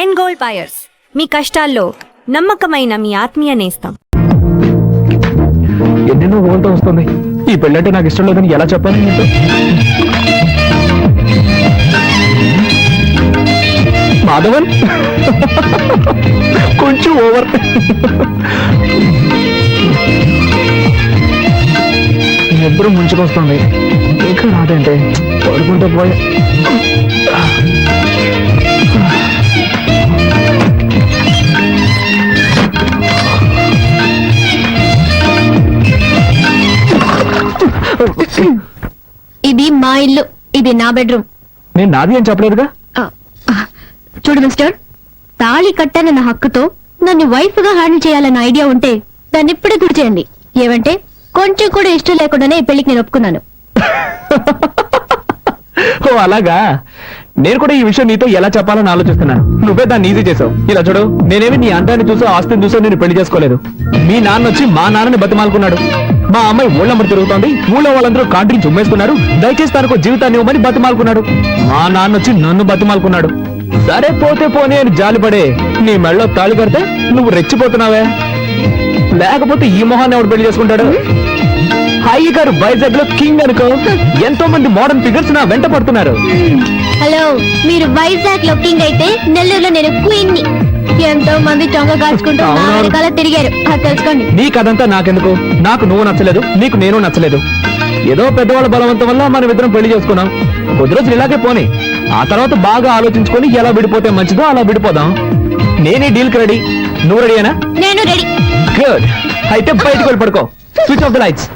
End gold buyers, మీ కష్టాల్లో నమ్మకమైన మీ ఆత్మీయ నేస్తం. ఎన్నెన్నో ఊళ్ళతో వస్తుంది. ఈ పెళ్ళంటే నాకు ఇష్టం లేదని ఎలా చెప్పాలి నీతో? మాధవన్ కొంచెం ఓవర్. ఎప్పుడు ముంచుకొస్తుంది, ఇంకా రాదంటే పడుకుంటే పోయా. ఇది మా ఇల్లు, ఇది నా బెడ్రూమ్. నేను నాది అని చెప్పలేదుగా. చూడు మిస్టర్, తాళి కట్టానన్న హక్కుతో నన్ను వైఫ్ గా హ్యాండిల్ చేయాలన్న ఐడియా ఉంటే దాన్ని ఇప్పుడే గుర్తు చేయండి. ఏమంటే కొంచెం కూడా ఇష్టం లేకుండానే ఈ పెళ్లికి నేను ఒప్పుకున్నాను. ఓ అలాగా. నేను కూడా ఈ విషయం నీతో ఎలా చెప్పాలని ఆలోచిస్తున్నాను. నువ్వే దాన్ని ఈజీ చేసావు. ఇలా చూడు, నేనేమి నీ అందాన్ని చూసో ఆస్తిని చూసో నేను పెళ్లి చేసుకోలేదు. మీ నాన్న వచ్చి మా నాన్నని బతిమాలుకున్నాడు. మా అమ్మాయి ఊళ్ళమ్మడి తిరుగుతోంది, ఊళ్ళో వాళ్ళందరూ కాంట్రీని చుమ్మేస్తున్నారు, దయచేసి తనకు జీవితాన్ని ఇవ్వమని బతిమాలుకున్నాడు. మా నాన్న వచ్చి నన్ను బతిమాలుకున్నాడు. సరే పోతే పోనీ అని జాలిపడే నీ మెళ్ళో తాళి కడితే నువ్వు రెచ్చిపోతున్నావే. లేకపోతే ఈ మొహాన్ని ఎవడు పెళ్లి చేసుకుంటాడు? హాయి గారు వైజాగ్ లో కింగ్ అనుకో. ఎంతో మంది మోడర్న్ ఫిగర్స్ నా వెంట పడుతున్నారు. హలో, మీరు వైజాగ్ లో కింగ్ అయితే నెల్లూరులో నేను క్వీన్ ని. ఎంతో మంది చొంగ కాల్చుకుంటూ నా వెనకాల తిరిగారు, అది తెలుసుకోండి. నీ కథంతా నాకెందుకు? నాకు నువ్వు నచ్చలేదు, నీకు నేను నచ్చలేదు. ఏదో పెద్దవాళ్ళ బలవంతం వల్ల మనం ఇద్దరం పెళ్లి చేసుకున్నాం. కొద్ది రోజులు ఇలాగే పోనీ, ఆ తర్వాత బాగా ఆలోచించుకొని ఎలా విడిపోతే మంచిదో అలా విడిపోదాం. నేనే డీల్ కి రెడీ. నువ్వు రెడీనా? నేను రెడీ. గుడ్. అయితే బయటకు వెళ్ళి పడుకో. Switch off the lights.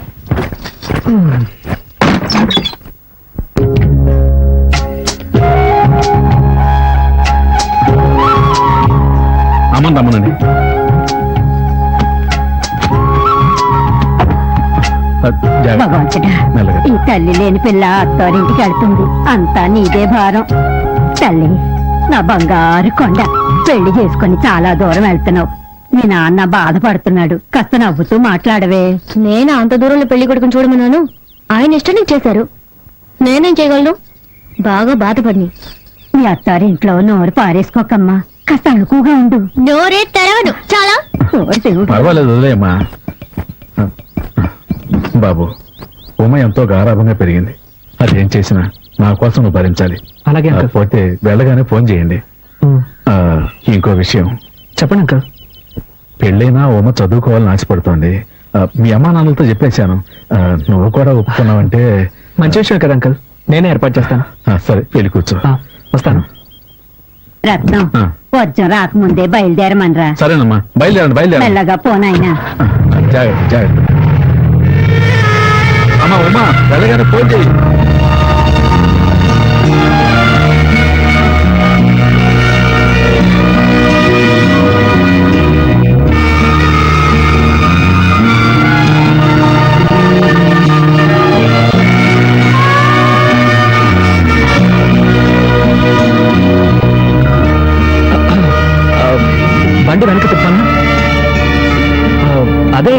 అమ్మని రమ్మనండి. భగవంతుడా, ఈ తల్లి లేని పిల్ల అత్తారింటికి వెళ్తుంది. అంతా నీదే భారం. తల్లి, నా బంగారు కొండ, పెళ్లి చేసుకుని చాలా దూరం వెళ్తున్నావు. మీ నాన్న బాధపడుతున్నాడు, కాస్త నవ్వుతూ మాట్లాడవే. నేను అంత దూరంలో పెళ్లి కొడుకుని చూడమన్నాను, ఆయన ఇష్టం చేశారు. నేనేం చేయగలను? బాగా బాధపడి. మీ అత్తారింట్లో నోరు పారేసుకోకమ్మా, కాస్త అణుకుగా ఉండు. నోరే తెరవను. చాలా పర్వాలేదు, వదిలేయమ్మా. బాబు, ఉమ ఎంతో గారాభంగా పెరిగింది. అదేం చేసినా నా కోసం నువ్వు భరించాలి. అలాగే అంకుల్. పోతే వెళ్ళగానే ఫోన్ చేయండి. ఇంకో విషయం చెప్పండి అంకుల్. పెళ్ళైనా ఉమ చదువుకోవాలని ఆశపడుతోంది. మీ అమ్మా నాన్నలతో చెప్పేశాను. నువ్వు కూడా ఒప్పుకున్నావంటే మంచి విషయం కదా అంకుల్, నేనే ఏర్పాటు చేస్తాను. సరే, వెళ్ళి కూర్చో. వస్తాను. రత్నం, వర్జం రాకముందే బయలుదేరమనరా. సరేనమ్మా, బయలుదేరండి, బయలుదేరండి. మెల్లగా పోనాయనా. జాగ్రత్త, జాగ్రత్త. అమ్మా ఉమా, వెళ్ళగానే ఫోన్ చేయి. బండి వెనక తిప్పాను. అదే,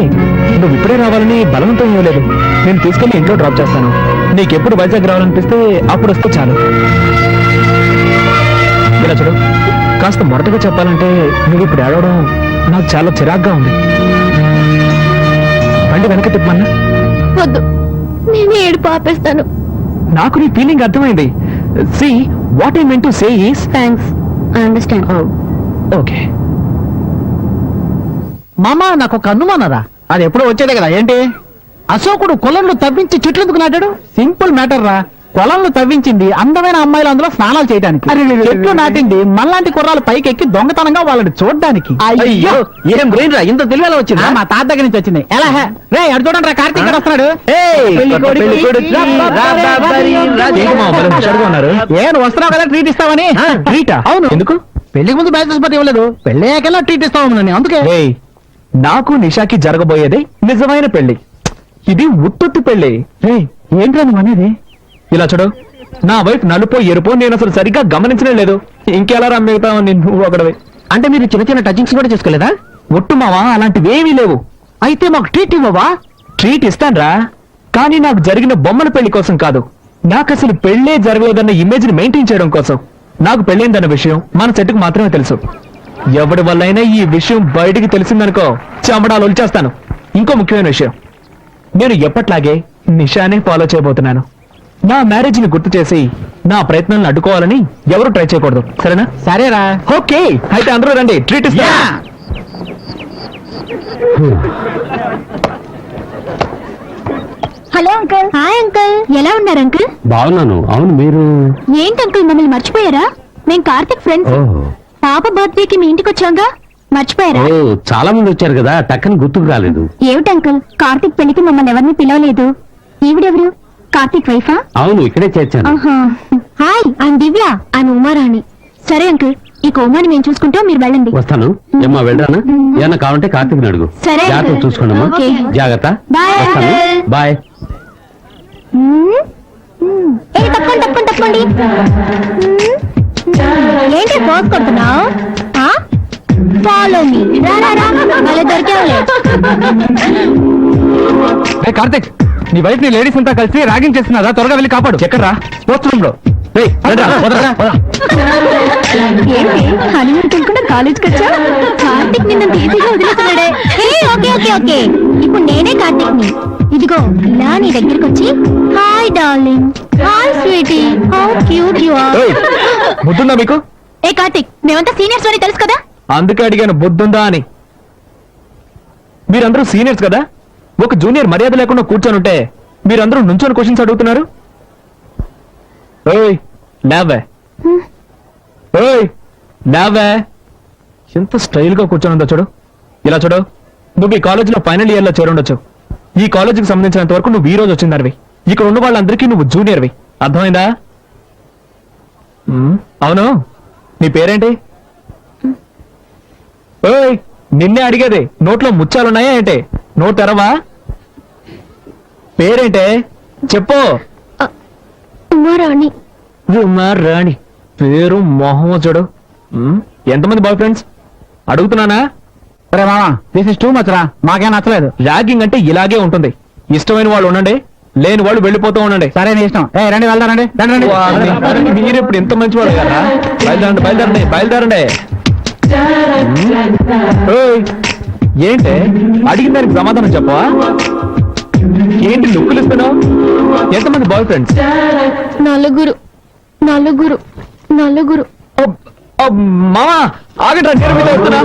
నువ్వు ఇప్పుడే రావాలని బలవంతం ఇవ్వలేదు. నేను తీసుకెళ్లి ఇంట్లో డ్రాప్ చేస్తాను. నీకెప్పుడు వైజాగ్ రావాలనిపిస్తే అప్పుడు వస్తే చాలు. ఇలా చూడు, కాస్త మొరటగా చెప్పాలంటే నువ్వు ఇప్పుడు ఏడవడం నాకు చాలా చిరాగ్గా ఉంది. బండి వెనక తిప్పమన్నా. వద్దు, నేను ఏడుపు ఆపేస్తాను. నాకు నీ ఫీలింగ్ అర్థమైంది. See what I meant to say is thanks, I understand. Okay. మామ, నాకు ఒక అనుమానరా. అది ఎప్పుడో వచ్చేదే కదా. ఏంటి? అశోకుడు కొలంలో తవ్వించి చెట్లు ఎందుకు నాటాడు? సింపుల్ మ్యాటర్ రా. కొలంలో తవ్వించింది అందమైన అమ్మాయిలు అందులో స్నానాలు చేయడానికి. చెట్లు నాటింది మనలాంటి కుర్రాలు పైకి ఎక్కి దొంగతనంగా వాళ్ళని చూడడానికి. అయ్యో, ఏం బ్రెయిన్ రా, ఇంత తెలివేలా వచ్చింది. మా తాత దగ్గర నుంచి వచ్చింది. ఎలా రే, అడు చూడండి రా, కార్తీక్ గారు వస్తున్నాడు. ఏం వస్తున్నావు కదా, ట్రీట్ ఇస్తావని. ట్రీటా? అవును. ఎందుకు? పెళ్లికి ముందు బ్యాచెస్ పట్టి ఇవ్వలేదు, పెళ్ళయ్యాకెలా ట్రీట్ ఇస్తావు అందుకే. నాకు నిషాకి జరగబోయేది నిజమైన పెళ్లి. ఇది ఉత్తుత్తి పెళ్లి. ఏంట్రా నువ్వు అనేది? ఇలా చూడు, నా వైఫ్ నలుపో ఎరుపో నేను అసలు సరిగ్గా గమనించనే లేదు. ఇంకెలా రమ్మిగుతావు నువ్వు ఒకడవి? అంటే మీరు చిన్న చిన్న టచింగ్స్ కూడా చేసుకోలేదా? ఒట్టు మావా, అలాంటివి ఏమీ లేవు. అయితే మాకు ట్రీట్ ఇవ్వవా? ట్రీట్ ఇస్తాన్రా, కానీ నాకు జరిగిన బొమ్మల పెళ్లి కోసం కాదు. నాకు అసలు పెళ్లే జరగలేదన్న ఇమేజ్ ని మెయింటైన్ చేయడం కోసం. నాకు పెళ్ళైందన్న విషయం మన సెట్కు మాత్రమే తెలుసు. ఎవడి వల్లైనా ఈ విషయం బయటికి తెలిసిందనుకో చెమడాలు ఒలిచేస్తాను. ఇంకో ముఖ్యమైన విషయం, నేను ఎప్పట్లాగే నిషానే ఫాలో చేయబోతున్నాను. నా మ్యారేజ్ ని గుర్తు చేసి నా ప్రయత్నాలను అడ్డుకోవాలని ఎవరు ట్రై చేయకూడదు, సరేనా? సరేరా. ఓకే, అయితే అందరూ రండి, ట్రీట్ ఇస్తా. Hello uncle. హాయ్ అంకుల్, ఎలా ఉన్నారు అంకుల్? బాగున్నాను. అవును, మీరు? ఏంటి అంకుల్ మమ్మల్ని మర్చిపోయారా? మేము కార్తిక్ ఫ్రెండ్స్. పాప బర్త్డేకి మీ ఇంటికి వచ్చాంగా, మర్చిపోయారా? ఓ, చాలా మంది వచ్చారు కదా, టక్కని గుర్తుకు రాలేదు. ఏమిటి అంకుల్, కార్తిక్ పెళ్లికి మమ్మల్ని ఎవరిని పిలవలేదు. ఈవిడెవరు? కార్తిక్ వైఫా? అవును, ఇక్కడే చేర్చాను. Hi, I'm Divya. I'm Uma Rani. సరే అంకుల్, ఈ కోమాని మేము చూసుకుంటాం, మీరు వెళ్ళండి. వస్తాను. ఏమ్మా, వెళ్ళరానా? ఏమన్నా కావాలంటే కార్తీక్ అడుగు. సరే, జాగ్రత్త అంకుల్. చూసుకోండమ్మా. ఓకే. జాగ్రత్త. బాయ్, వస్తాను. అంకుల్. బాయ్. తప్పండి. ఏంటి పోస్ కొడుతున్నావు? Follow me. మళ్ళీ దొరికేవలే. కార్తిక్, నీ వైఫ్ ని లేడీస్ అంతా కలిసి ర్యాగింగ్ చేస్తున్నదా? త్వరగా వెళ్ళి కాపాడు. ఎక్కడ్రా? స్పోర్ట్స్ రూమ్ లో. ఏంటి హనీమూన్ తినకుండా కాలేజ్కి వచ్చా? కార్తిక్ నిన్న ఈజీగా వదిలేస్తున్నాడే. ఓకే ఓకే ఓకే, ఇప్పుడు నేనే కార్తిక్ ని. ఇదిగో ఇలా నీ దగ్గరికి వచ్చి, hi darling, hi sweetie, how cute you are. బుద్ధుందా మీకు? ఏ కార్తిక్, మేమంతా సీనియర్స్ అని తెలుసు కదా. అందుకే అడిగాను బుద్ధుందా అని. మీరందరూ సీనియర్స్ కదా, ఒక జూనియర్ మర్యాద లేకుండా కూర్చొని ఉంటే మీరందరూ నుంచొని క్వశ్చన్స్ అడుగుతున్నారు. ఓయ్ నావే, ఓయ్ నావే, ఎంత స్టైల్ గా కూర్చొని ఉందో చూడు. ఇలా చూడు, నువ్వు ఈ కాలేజీలో ఫైనల్ ఇయర్ లో చేరుండొచ్చు. ఈ కాలేజీకి సంబంధించినంత వరకు నువ్వు ఈ రోజు వచ్చిందనివి. ఇక్కడ ఉన్న వాళ్ళందరికీ నువ్వు జూనియర్వి, అర్థమైందా? అవును, నీ పేరేంటి? ఓయ్, నిన్నే అడిగేది. నోట్లో ముచ్చాలున్నాయా ఏంటి? నోట్ తెరవా? పేరేంటే చెప్పు. ఉమారాణి. రాణి పేరు మొహం చూడు. ఎంతమంది బాయ్ ఫ్రెండ్స్ అడుగుతున్నానా? సరే మామా, దిస్ ఇస్ టూ మచ్ రా, మాకేం నచ్చలేదు. ర్యాగింగ్ అంటే ఇలాగే ఉంటుంది. ఇష్టమైన వాళ్ళు ఉండండి, లేని వాళ్ళు వెళ్ళిపోతూ ఉండండి. సరే, నీ ఇష్టం. రండి, వెళ్దారండి. రండి. మీరు ఇప్పుడు ఇంత మంచి వాళ్ళు కదా. బయలుదేరండి. ఓయ్, ఏంటి అడిగిన దానికి సమాధానం చెప్పవా? ఏంటి లుక్కులు ఇస్తున్నావు? ఎంతమంది బాయ్ ఫ్రెండ్స్? నలుగురు. మామా ఆగండి, నేను మీద వస్తున్నా.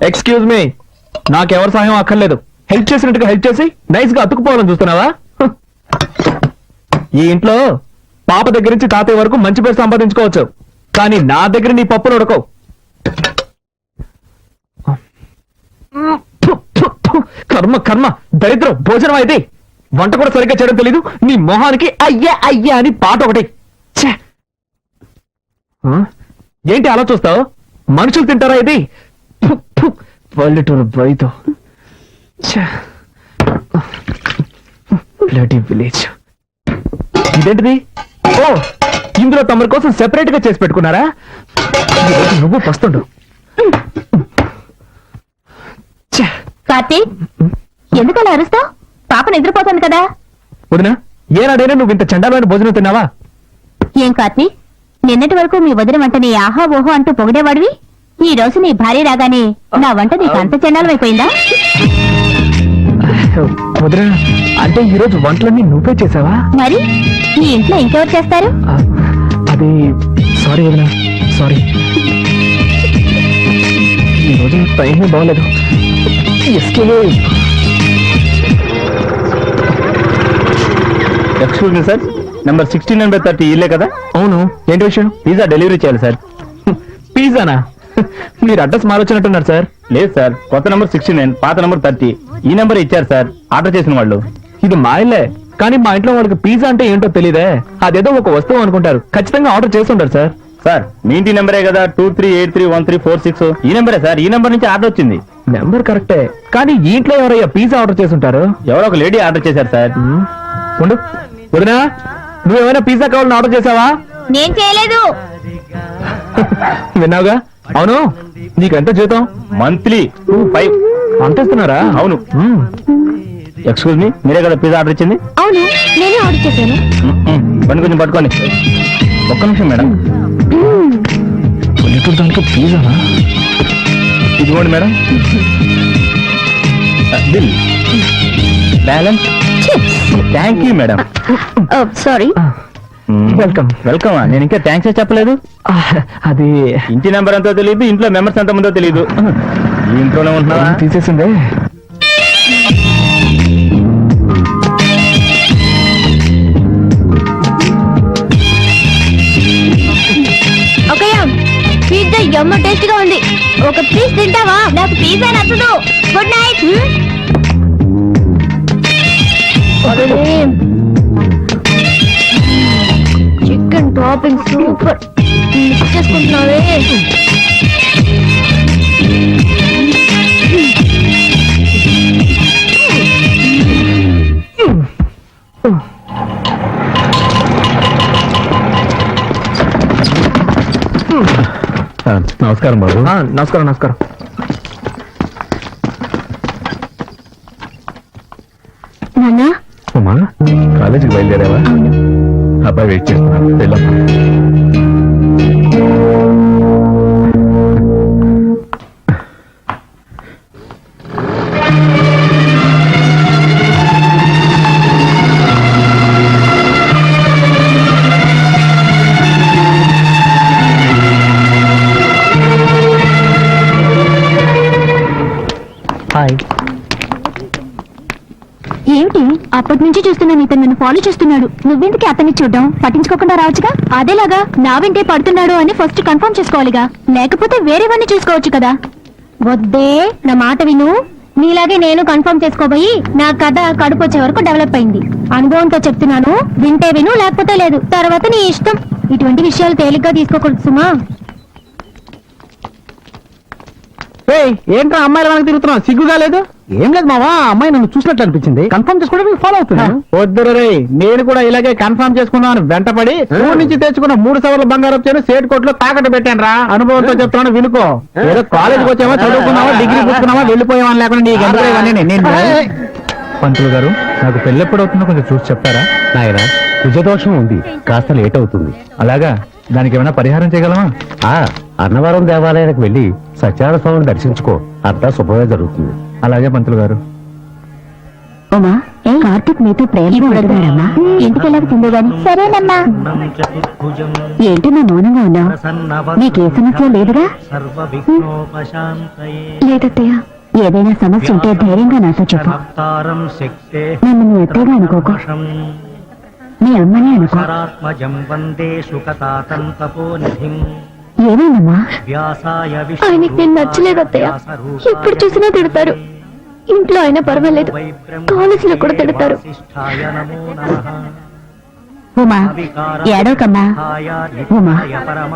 ఎక్స్క్యూజ్ మీ, నాకెవరి సహాయం అక్కర్లేదు. హెల్ప్ చేసినట్టుగా హెల్ప్ చేసి నైస్ గా అతుకుపోవాలని చూస్తున్నావా? ఈ ఇంట్లో పాప దగ్గర నుంచి తాతయ్య వరకు మంచి పేరు సంపాదించుకోవచ్చు, కానీ నా దగ్గర నీ పప్పులు ఉడకవు. కర్మ దరిద్రం. భోజనం అయితే వంట కూడా సరిగ్గా చేయడం తెలీదు. నీ మొహానికి అయ్యా అని పాట ఒకటి. ఛే! ఏంటి అలా చూస్తావు? మనుషులు తింటారా ఇది? పల్లెటూరు బయతో విలేజ్. ఇదేంటిది? ఓ, ఇందులో తమరి కోసం సెపరేట్ గా చేసి పెట్టుకున్నారా? నువ్వు పస్తుండు. కార్తీక్, ఎందుకు అలా అరుస్తావు? పాప నిద్రపోతుంది కదా. వదినా, ఏనాడైనా నువ్వు ఇంత చండాలమైన భోజనం తిన్నావా? ఏం కార్తీక్, నిన్నటి వరకు మీ వదిన వంటని ఆహా ఓహో అంటూ పొగిడేవాడివి. ఈ రోజు నీ భార్య రాగానే నా వంట నీకు అంత చండాలమైపోయిందా? వదినా, అంటే ఈ రోజు వంటలన్నీ నువ్వే చేసావా? మరి ఈ ఇంట్లో ఇంకెవరు చేస్తారు? అది సారీ వదినా, సారీ. ఈ రోజు టైం బాగలేదు. ఎక్స్క్యూజ్ మీ సార్, నెంబర్ 16/30 ఇల్లే కదా? అవును, ఏంటి విషయం? పిజ్జా డెలివరీ చేయాలి సార్. పిజ్జానా? మీరు అడ్రస్ మారొచ్చినట్టున్నారు సార్. లేదు సార్, కొత్త నెంబర్ 69, పాత నెంబర్ 30. ఈ నెంబర్ ఇచ్చారు సార్ ఆర్డర్ చేసిన వాళ్ళు. ఇది మా ఇల్లే, కానీ మా ఇంట్లో వాళ్ళకి పిజ్జా అంటే ఏంటో తెలియదే. అదేదో ఒక వస్తువు అనుకుంటారు. ఖచ్చితంగా ఆర్డర్ చేస్తుంటారు సార్. సార్, మీ ఇంటి నెంబరే కదా 23831346. ఈ నెంబరే సార్, ఈ నెంబర్ నుంచి ఆర్డర్ వచ్చింది. నెంబర్ కరెక్టే, కానీ ఈ ఇంట్లో ఎవరయ్యా పిజ్జా ఆర్డర్ చేసుంటారు? ఎవరో ఒక లేడీ ఆర్డర్ చేశారు సార్. ఉండు, వదినా నువ్వేమైనా పిజ్జా కావాలని ఆర్డర్ చేసావా? నేను చేయలేదు. విన్నావుగా. అవును, నీకెంత జీతం? మంత్లీ 25. అంతేస్తున్నారా? అవును. ఎక్స్క్యూజ్ మీ, మీరే కదా పిజ్జా ఆర్డర్ ఇచ్చింది? అవును, నేనే ఆర్డర్ చేశాను. బండి కొంచెం పట్టుకోండి. ఒక్క నిమిషం మేడం. దానికి పిజ్జానా? ఇదిగోండి madam. Bill balance. Thank you madam. Sorry. Welcome. Welcome. నేను ఇంకా థ్యాంక్స్ చెప్పలేదు. అది ఇంటి నెంబర్ ఎంతో తెలియదు, ఇంట్లో మెంబర్స్ ఎంత మందో తెలియదు. ఈ ఇంట్లోనే ఉంటున్నావా? తీసేసిందే. ఓకేయా, పిజ్జా యమ్మ టేస్ట్ గా ఉంది. ఒక పీస్ తింటావా? నాకు పిజ్జా నచ్చదు. Good night. Chicken topping super. Mix చేసుకుంటున్నావే. నమస్కారం బాబు. నమస్కారం. నమస్కారం. నాన్నా, ఉమా, కాలేజీకి బయలుదేరావా? అబ్బాయి వెయిట్ చేస్తున్నాను, వెళ్ళమ్మా. హాయ్. ఏమిటి అప్పటి నుంచి చూస్తున్నాను, ఇతను నన్ను ఫాలో చేస్తున్నాడు. నువ్వెందుకు అతన్ని చూడడం? పట్టించుకోకుండా రావచ్చుగా. అదేలాగా నా వెంటే పడుతున్నాడు అని ఫస్ట్ కన్ఫర్మ్ చేసుకోవాలిగా, లేకపోతే వేరేవన్నీ చూసుకోవచ్చు కదా. వద్దే, నా మాట విను. నీలాగే నేను కన్ఫర్మ్ చేసుకోబోయి నా కథ కడుపు వచ్చే వరకు డెవలప్ అయింది. అనుభవంతో చెప్తున్నాను, వింటే విను, లేకపోతే లేదు. తర్వాత నీ ఇష్టం. ఇటువంటి విషయాలు తేలిగ్గా తీసుకోకూడదు సుమా. ఏంట్రా అమ్మాయిల వెనక తిరుగుతున్నావు? సిగ్గుగా లేదు? ఏం లేదు మావా, అమ్మాయి నన్ను చూసినట్లు అనిపించింది. కన్ఫర్మ్ చేసుకోవడానికి ఫాలో అవుతున్నాను. వద్దురు రే, నేను కూడా ఇలాగే కన్ఫర్మ్ చేసుకున్నాను. వెంటపడి ఊరి నుంచి తెచ్చుకున్న 3 సవర్ల బంగారం చేను సేట్ కోట్లో తాకట్టు పెట్టాను రా. అనుభవంతో చెప్తున్నాను, వినుకో. ఏదో కాలేజీకి వచ్చామా, చదువుకున్నావా, డిగ్రీ పుచ్చుకున్నావా, వెళ్ళిపోయావా లేకుండా నీకు ఎందుకు ఇవన్నీ? నేను పంతులు గారు, నాకు పెళ్ళి ఎప్పుడు అవుతుందో కొంచెం చూసి చెప్తారా? నాయన, కుజదోషం ఉంది, కాస్త లేట్ అవుతుంది. అలాగా, దానికి ఏమైనా పరిహారం చేయగలమా? అన్నవరం దేవాలయానికి వెళ్ళి సత్యనారాయణ స్వామిని దర్శించుకో, అంతా శుభమే జరుగుతుంది. అలాగే పంతులు గారు. ఉమా, కార్తీక్ మీతో ప్రేమగా అడుగుతున్నాడమ్మా. ఎందుకు ఎలాగ తిందే గాని? సరేనమ్మా. ఏంటి నా మౌనంగా ఉన్నావు? నీకే సమస్య లేదుగా? లేదత్తయ్య. ఏదైనా సమస్య ఉంటే ధైర్యంగా నాతో చెప్పు. నన్ను నువ్వు ఎత్తగా అనుకోకు, మీ అమ్మనే అనుకో. ఏమైందమ్మా? ఆయనకి నేను నచ్చలేదు అత్తయ్య. ఎప్పుడు చూసినా తిడతారు. ఇంట్లో అయినా పర్వాలేదు, కాలేజీలో కూడా తిడతారు. ఉమా, ఏడవకమ్మా. ఉమా,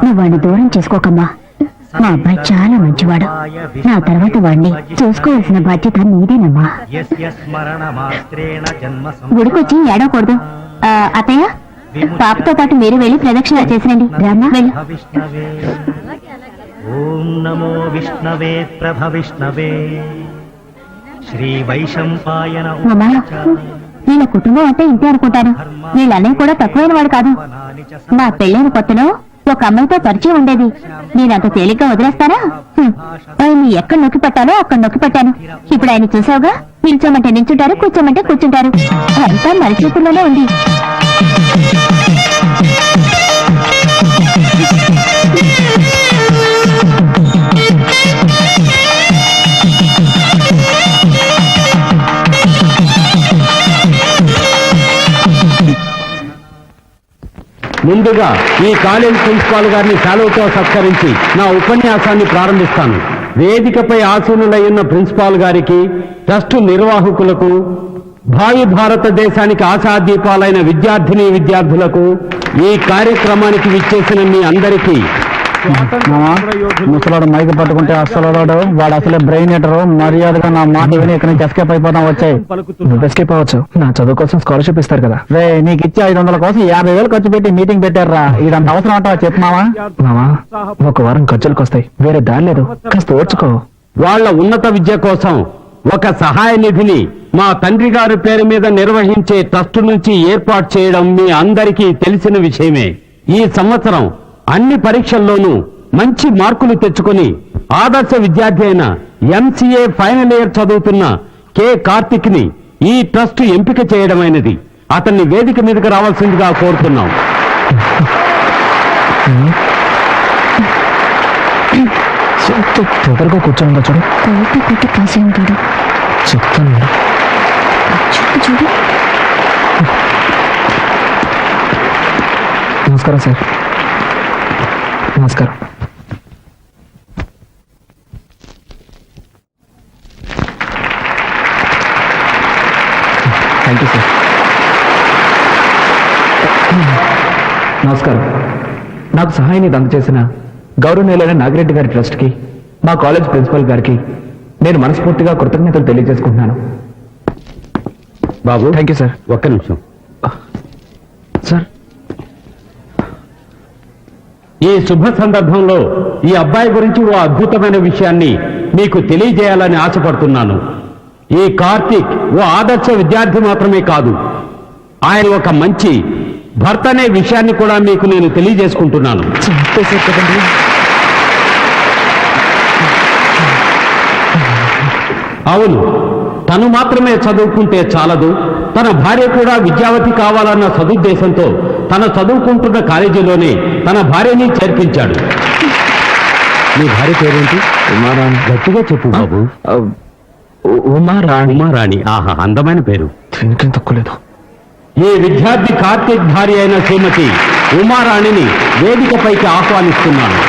నువ్వు వాడిని దూరం చేసుకోకమ్మా. మా అబ్బాయి చాలా మంచివాడు. నా తర్వాత వాడిని చూసుకోవాల్సిన బాధ్యత నీదేనమ్మా. గుడికొచ్చి ఏడవకూడదు. అత్తయ్య, పాపతో పాటు మీరు వెళ్ళి ప్రదక్షిణ చేసిరండి. రామ్మా, వెళ్ళు. ఓం నమో విష్ణవే ప్రభవిష్ణవే శ్రీ వైశంపాయన. ఉమా, వీళ్ళ కుటుంబం అంటే ఇంతే అనుకుంటాను. వీళ్ళ అన్నయ్య కూడా తక్కువైన వాడు కాదు. మా పెళ్ళైన కొత్తలో ఒక అమ్మాయితో పరిచయం ఉండేది. నేను అంత తేలిగ్గా వదిలేస్తానా? ఆయన్ని ఎక్కడ నొక్కి పెట్టాలో అక్కడ నొక్కి పెట్టాను. ఇప్పుడు ఆయన చూసావుగా, నిల్చోమంటే నిల్చుంటారు, కూర్చోమంటే కూర్చుంటారు. అంతా మన చేతుల్లోనే ఉంది. ముందుగా ఈ కాలేజ్ ప్రిన్సిపాల్ గారిని సెలవుతో సత్కరించి నా ఉపన్యాసాన్ని ప్రారంభిస్తాను. వేదికపై ఆసీనులై ఉన్న ప్రిన్సిపాల్ గారికి, ట్రస్టు నిర్వాహకులకు, భావి భారతదేశానికి ఆశాదీపాలైన విద్యార్థిని విద్యార్థులకు, ఈ కార్యక్రమానికి విచ్చేసిన మీ అందరికీ ముసలాడు మైక్ పట్టుకుంటే అసలు వాడు అసలే బ్రెయిన్ ఎటరు మర్యాదగా నా మాట విని ఇక్కడ నుంచి ఎస్కేప్ అయిపోతాం వచ్చాయి. నువ్వు ఎస్కేప్ అవ్వచ్చు, నా చదువు కోసం స్కాలర్షిప్ ఇస్తారు కదా. రే నీకు ఇచ్చే 500 కోసం 50,000 ఖర్చు పెట్టి మీటింగ్ పెట్టారా? ఇదంత అవసరం అంటావా చెప్పు మావా? మామా, ఒక వారం ఖర్చులకు వస్తాయి, వేరే దారి లేదు, కాస్త ఓర్చుకో. వాళ్ళ ఉన్నత విద్య కోసం ఒక సహాయ నిధిని మా తండ్రి గారి పేరు మీద నిర్వహించే ట్రస్ట్ నుంచి ఏర్పాటు చేయడం మీ అందరికీ తెలిసిన విషయమే. ఈ సంవత్సరం అన్ని పరీక్షల్లోనూ మంచి మార్కులు తెచ్చుకొని ఆదర్శ విద్యార్థి అయిన MCA ఫైనల్ ఇయర్ చదువుతున్న K. కార్తిక్ ని ఈ ట్రస్ట్ ఎంపిక చేయడమైనది. అతన్ని వేదిక మీదకి రావాల్సిందిగా కోరుతున్నాం. తొందరగా కూర్చోండి చూడు. పెట్టి కాసే ఉంటాడు. చెప్తాను. చూడు నమస్కారం సార్. నమస్కారం. Thank you sir. నమస్కారం. నాకు సహాయాన్ని అందజేసిన గౌరవనీయులైన నాగిరెడ్డి గారి ట్రస్ట్కి, మా కాలేజ్ ప్రిన్సిపల్ గారికి నేను మనస్ఫూర్తిగా కృతజ్ఞతలు తెలియజేసుకుంటున్నాను. బాబు, థ్యాంక్ యూ సార్. ఒక్క నిమిషం సార్. ఈ శుభ సందర్భంలో ఈ అబ్బాయి గురించి ఓ అద్భుతమైన విషయాన్ని మీకు తెలియజేయాలని ఆశపడుతున్నాను. ఈ కార్తీక్ ఓ ఆదర్శ విద్యార్థి మాత్రమే కాదు, ఆయన ఒక మంచి భర్త అనే విషయాన్ని కూడా మీకు నేను తెలియజేసుకుంటున్నాను. అవును, తను మాత్రమే చదువుకుంటే చాలదు, తన భార్య కూడా విద్యావతి కావాలన్న సదుద్దేశంతో తన చదువుకుంటున్న కాలేజీలోనే తన భార్యని చేర్పించాడు. మీ భార్య పేరేంటి? ఉమారాణి. గట్టిగా చెప్పు బాబు. ఉమారాణి. ఉమారాణి. ఆహా, అందమైన పేరు. దీనికేం తక్కువ లేదు. ఈ విద్యార్థి కార్తీక్ భార్య అయిన శ్రీమతి ఉమారాణిని వేదికపైకి ఆహ్వానిస్తున్నాను.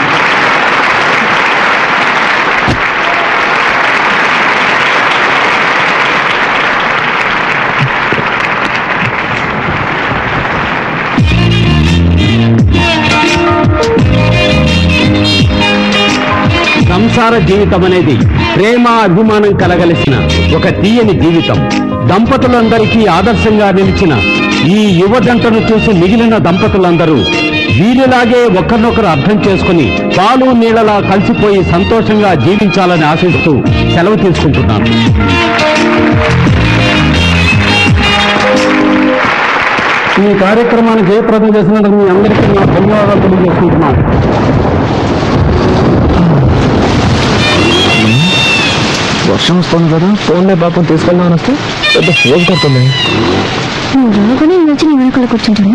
సంసార జీవితం అనేది ప్రేమ అభిమానం కలగలిసిన ఒక తీయని జీవితం. దంపతులందరికీ ఆదర్శంగా నిలిచిన ఈ యువ జంటను చూసి మిగిలిన దంపతులందరూ వీరిలాగే ఒకరినొకరు అర్థం చేసుకుని పాలు నీళ్ళలా కలిసిపోయి సంతోషంగా జీవించాలని ఆశిస్తూ సెలవు తీసుకుంటున్నాను. ఈ కార్యక్రమాన్ని జయప్రదం చేసినందుకు మీ అందరికీ నా ధన్యవాదాలు తెలియజేసుకుంటున్నాను. వర్షం వస్తుంది కదా, ఫోన్లే పాపం తీసుకెళ్దామని వస్తే పెద్ద ఫోన్ కొడుతుంది. నువ్వు రాగానే వచ్చి నీ వెనకాల కూర్చుంటాను.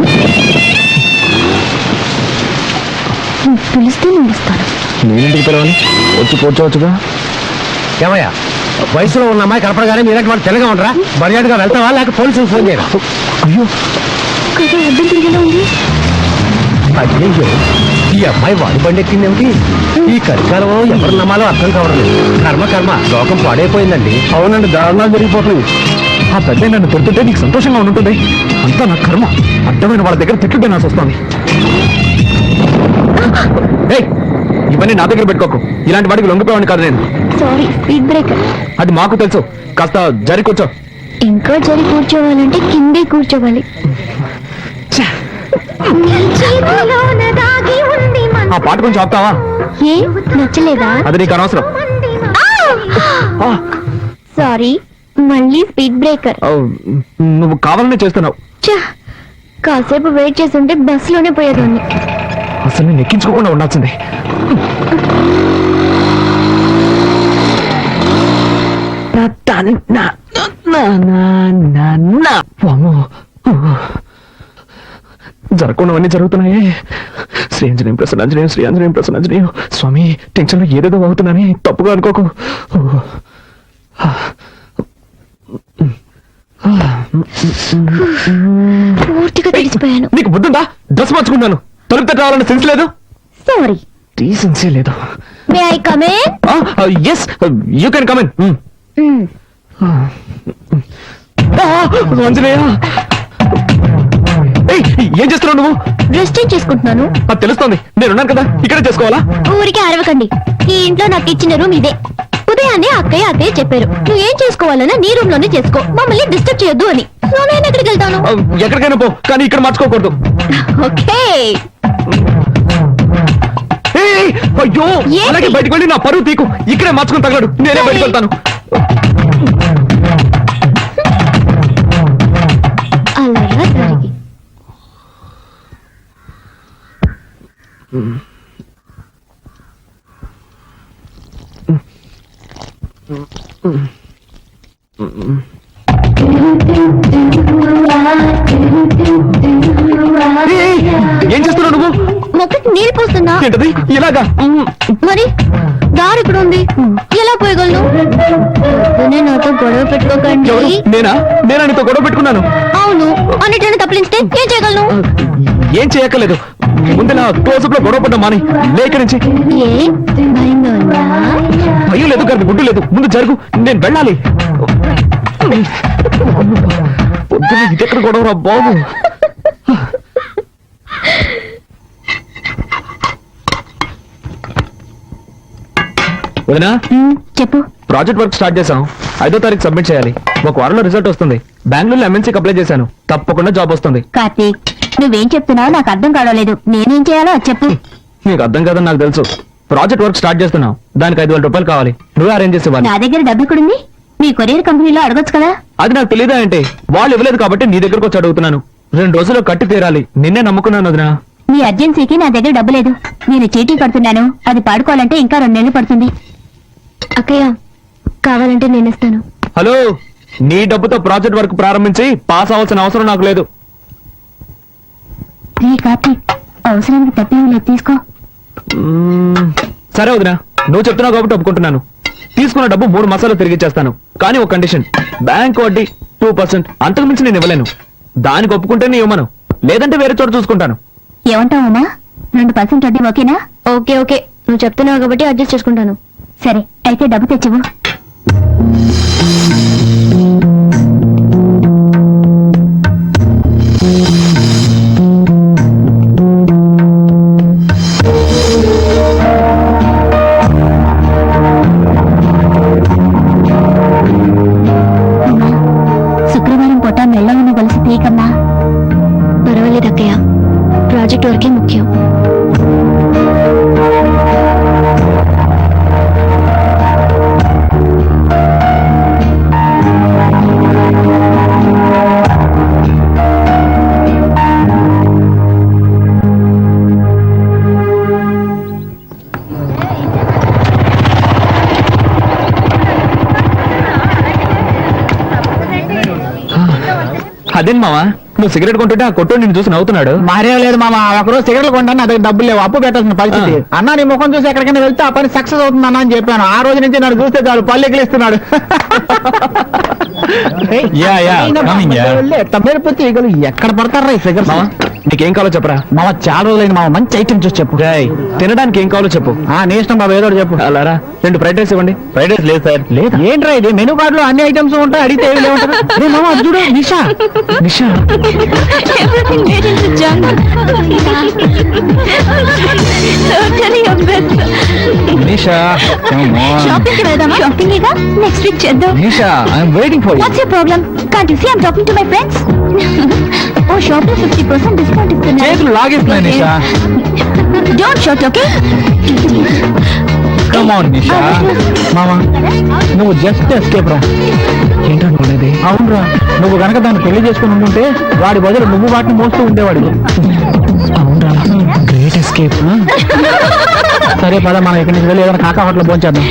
నువ్వు పిలిస్తే నేను వస్తాను. నేనేంటికి పిలవాలి? వచ్చి కూర్చోవచ్చుగా. ఏమయ్యా, వయసులో ఉన్న అమ్మాయి కనపడగానే మీరంటే వాళ్ళు తెల్లగా ఉండరా? మర్యాదగా వెళ్తావా లేక పోలీసులు ఫోన్ చేయరా? అయ్యో, కదా అర్థం తిరిగేలా ఉంది. అయ్యో, ఈ అమ్మాయి వాడి బండి ఎక్కిందేమిటి? ఈ కలికాలం ఎవరు నమ్మాలో అర్థం కావట్లేదు. కర్మ లోకం పాడైపోయిందండి. అవునండి, దారుణాలు జరిగిపోతుంది. ఆ పెద్ద నన్ను తిడుతుంటే నీకు సంతోషంగా ఉంటుంది. అంతా నా కర్మ. అడ్డమైన వాళ్ళ దగ్గర తిట్లుంటే నాకు వస్తుంది. ఇవన్నీ నా దగ్గర పెట్టుకోకు. ఇలాంటి వాడికి లొంగిపోయాను కాదు నేను. Sorry, speed breaker. అది మాకు తెలుసు. కాస్త జరి కూర్చో. ఇంకా జరి కూర్చోవాలంటే కిందే కూర్చోవాలి. ఆ పాట కొంచెం ఆపుతావా? ఏ నచ్చలేదా? అది నీకు అనవసరం. సారీ, మళ్ళీ స్పీడ్ బ్రేకర్. నువ్వు కావాలనే చేస్తున్నావు. కాసేపు వెయిట్ చేస్తుంటే బస్ లోనే పోయేదాన్ని. అసలు నేను ఎక్కించుకోకుండా ఉండాల్సిందే. జరగకుండావన్నీ జరుగుతున్నాయే. శ్రీ ఆంజనేయం ప్రసన్నాంజనేయం, శ్రీ ఆంజనేయం ప్రసన్నాంజనేయం. స్వామి, టెన్షన్ లో ఏదేదో అవుతున్నానే, తప్పుగా అనుకోకు. పూర్తిగా తెలిసిపోయాను. నీకు బుద్ధుందా? డ్రెస్ మార్చుకున్నాను, తలుపు తట్ట రావాలన్న సెన్స్ లేదు. సారీ, డీసెన్సీ లేదు. May I come in? Yes, you can come in. Anjaneya, ఏం చేస్తున్నావు నువ్వు? రెస్ట్ చేసుకుంటున్నాను. అది తెలుస్తోంది, నేనున్నాను కదా, ఇక్కడే చేసుకోవాలా? ఊరికే అరవకండి. ఈ ఇంట్లో నాకు ఇచ్చిన రూమ్ ఇదే. ఉదయాన్నే అత్తయ్య చెప్పారు, నువ్వు ఏం చేసుకోవాలన్నా నీ రూమ్ లోనే చేసుకో, మమ్మల్ని డిస్టర్బ్ చేయొద్దు అని. సో నేను ఎక్కడికి వెళ్తాను? ఎక్కడికైనా పో, కానీ ఇక్కడ మార్చుకోకూడదు. ఓకే. ఏయ్, అయ్యో, ఏంటి? అలాగే బయటకు వెళ్ళి నా పరువు తీకు. ఇక్కడే మార్చుకుని తగలడు, నేనే సరే. బయటకు వెళ్తాను. అలా జరిగి ఏయ్, ఏం చేస్తున్నావు నువ్వు? మొక్కకి నీళ్ళు పోస్తున్నా. ఏంటది ఇలాగా? మరి దారి ఇక్కడ ఉంది, ఎలా పోయగలను? పొద్దున్నే నాతో గొడవ పెట్టుకోకండి. ఎవరు? నేనా నీతో గొడవ పెట్టుకున్నాను? అవును, అన్నిటిని తప్పించితే ఏం చేయగలను? ఏం చేయక్కర్లేదు, ముందు నా క్లోజప్ లో గొడవ పడ్డా మాని లేక నుంచి. ఏ భయంగా ఉందా? భయం లేదు, గారి గుడ్డు లేదు, ముందు జరుగు, నేను వెళ్ళాలి. పొద్దున్న ఇదెక్కడ గొడవరా బాబు? వదినా, చెప్పు. ప్రాజెక్ట్ వర్క్ స్టార్ట్ చేశాం. 5వ తారీఖు సబ్మిట్ చేయాలి. ఒక వారంలో రిజల్ట్ వస్తుంది. బెంగళూరులో MNCకి అప్లై చేశాను, తప్పకుండా జాబ్ వస్తుంది. కార్తీక్, నువ్వేం చెప్తున్నావు నాకు అర్థం కావలేదు. నేనేం చేయాలో అది చెప్పు. నీకు అర్థం కాదని నాకు తెలుసు. ప్రాజెక్ట్ వర్క్ స్టార్ట్ చేస్తున్నాం, దానికి 5,000 రూపాయలు కావాలి. నువ్వే అరేంజ్ చేసి ఇవ్వాలి. నా దగ్గర డబ్బు ఎక్కడుంది? మీ కొరియర్ కంపెనీలో అడగొచ్చు కదా. అది నాకు తెలియదా అంటే? వాళ్ళు ఇవ్వలేదు కాబట్టి నీ దగ్గరకు వచ్చి అడుగుతున్నాను. 2 రోజుల్లో కట్టి తీరాలి. నిన్నే నమ్ముకున్నాను వదినా. మీ అర్జెన్సీకి నా దగ్గర డబ్బు లేదు. నేను చీటీ కడుతున్నాను, అది పాడుకోవాలంటే ఇంకా 2 నెలలు పడుతుంది. అక్కయ్య, కావాలంటే నేను ఇస్తాను. హలో, నీ డబ్బుతో ప్రాజెక్ట్ వర్క్ ప్రారంభించి పాస్ అవ్వాల్సిన అవసరం నాకు లేదు. కార్తీక్, అవసరానికి తప్పేం లేదు, తీసుకో. సరే వదినా, నువ్వు చెప్తున్నావు కాబట్టి ఒప్పుకుంటున్నాను. తీసుకున్న డబ్బు 3 మాసాలు తిరిగి ఇచ్చేస్తాను. కానీ ఒక కండిషన్, బ్యాంక్ వడ్డీ 2%, అంతకు మించి నేను ఇవ్వలేను. దానికి ఒప్పుకుంటే నీ ఇవ్వను, లేదంటే వేరే చోట చూసుకుంటాను. ఏమంటావమ్మా? 2% వడ్డీ ఓకేనా? ఓకే ఓకే, నువ్వు చెప్తున్నావు కాబట్టి అడ్జస్ట్ చేసుకుంటాను. సరే, అయితే డబ్బు తెచ్చివు. శుక్రవారం పూట మెల్ల ఉన్న గొలుసు తీయకమ్మా. పర్వాలేదు అక్కయ్య, ప్రాజెక్ట్ వరకే ముఖ్యం. అదేం మావా, నువ్వు సిగరెట్ కొంటుంటే ఆ కొట్టు నిన్ను చూసి నవ్వుతున్నాడు. మారేం లేదు మామ, ఒకరోజు సిగరెట్లు కొంటాను, నా దగ్గర డబ్బులు లేవు, అప్పు పెట్టాల్సిన పరిస్థితి. అన్న నీ ముఖం చూసి ఎక్కడికైనా వెళ్తే ఆ పని సక్సెస్ అవుతుంది అన్న అని చెప్పాను. ఆ రోజు నుంచి నన్ను చూస్తే చాలు పళ్ళు ఎక్కిలిస్తున్నాడు. తమ్మేరిపోతే ఈగలు ఎక్కడ పడతారా ఈ ఫిగర్స్? మావా, నీకేం కావాలో చెప్పరా. మామ చాలా రోజులైంది మామ, మంచి ఐటమ్ చూసి చెప్పు. తినడానికి ఏం కావాలో చెప్పు. నీ ఇష్టం బాబు, ఏదో ఒకటి చెప్పు. అలారా, 2 ఫ్రైడ్ రైస్ ఇవ్వండి. ఫ్రైడ్ రైస్ లేదు సార్. లేదు ఏంట్రా ఇది, మెనూ కార్డు లో అన్ని ఐటమ్స్ ఉంటాయి, అడిగితే ఏమి లేవుంటారు. అరే మామ, అది చూడు, నిషా. నిషా, నిషా, షాపింగ్ కి వెళ్దామా? షాపింగ్ నెక్స్ట్ వీక్ చేద్దాం. Nisha, I'm waiting for you. What's your problem? Can't you see I'm talking to my friends? ఓ షాప్ లో 50% డిస్కౌంట్ ఇస్తున్నారు. చేతులు లాగేస్తున్నాయి Nisha. Don't shout, okay? Come on Nisha. మామ, నువ్వు జస్ట్ ఎస్కేప్ రా. ఏంటనుకునేది? అవునరా, నువ్వు గనక దాన్ని పెళ్లి చేసుకుని ఉంటుంటే వాడి బదులు నువ్వు వాటిని మోస్తూ ఉండేవాడు. అవునరా, గ్రేట్ ఎస్కేప్. సరే పద, మనం ఇక్కడి నుంచి వెళ్ళి ఏదైనా కాకా హోటల్ భోంచేద్దాం.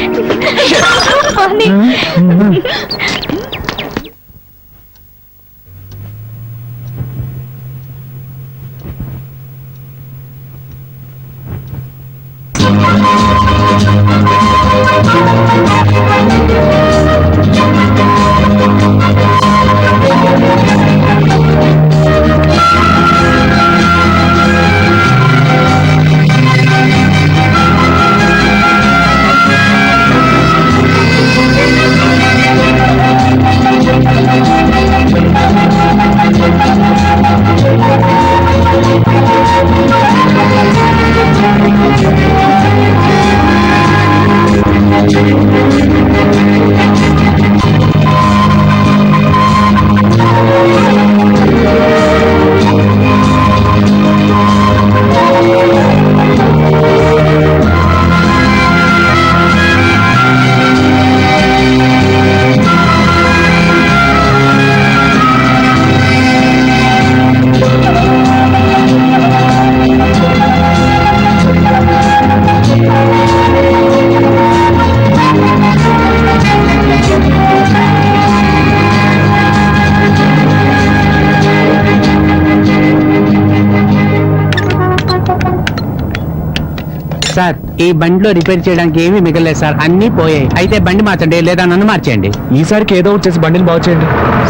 సార్ ఈ బండిలో రిపేర్ చేయడానికి ఏమీ మిగలేదు సార్, అన్ని పోయాయి. అయితే బండి మార్చండి లేదా నన్ను మార్చేయండి. ఈసారికి ఏదో ఒకటి చేసి బండిని బాగు చేయండి.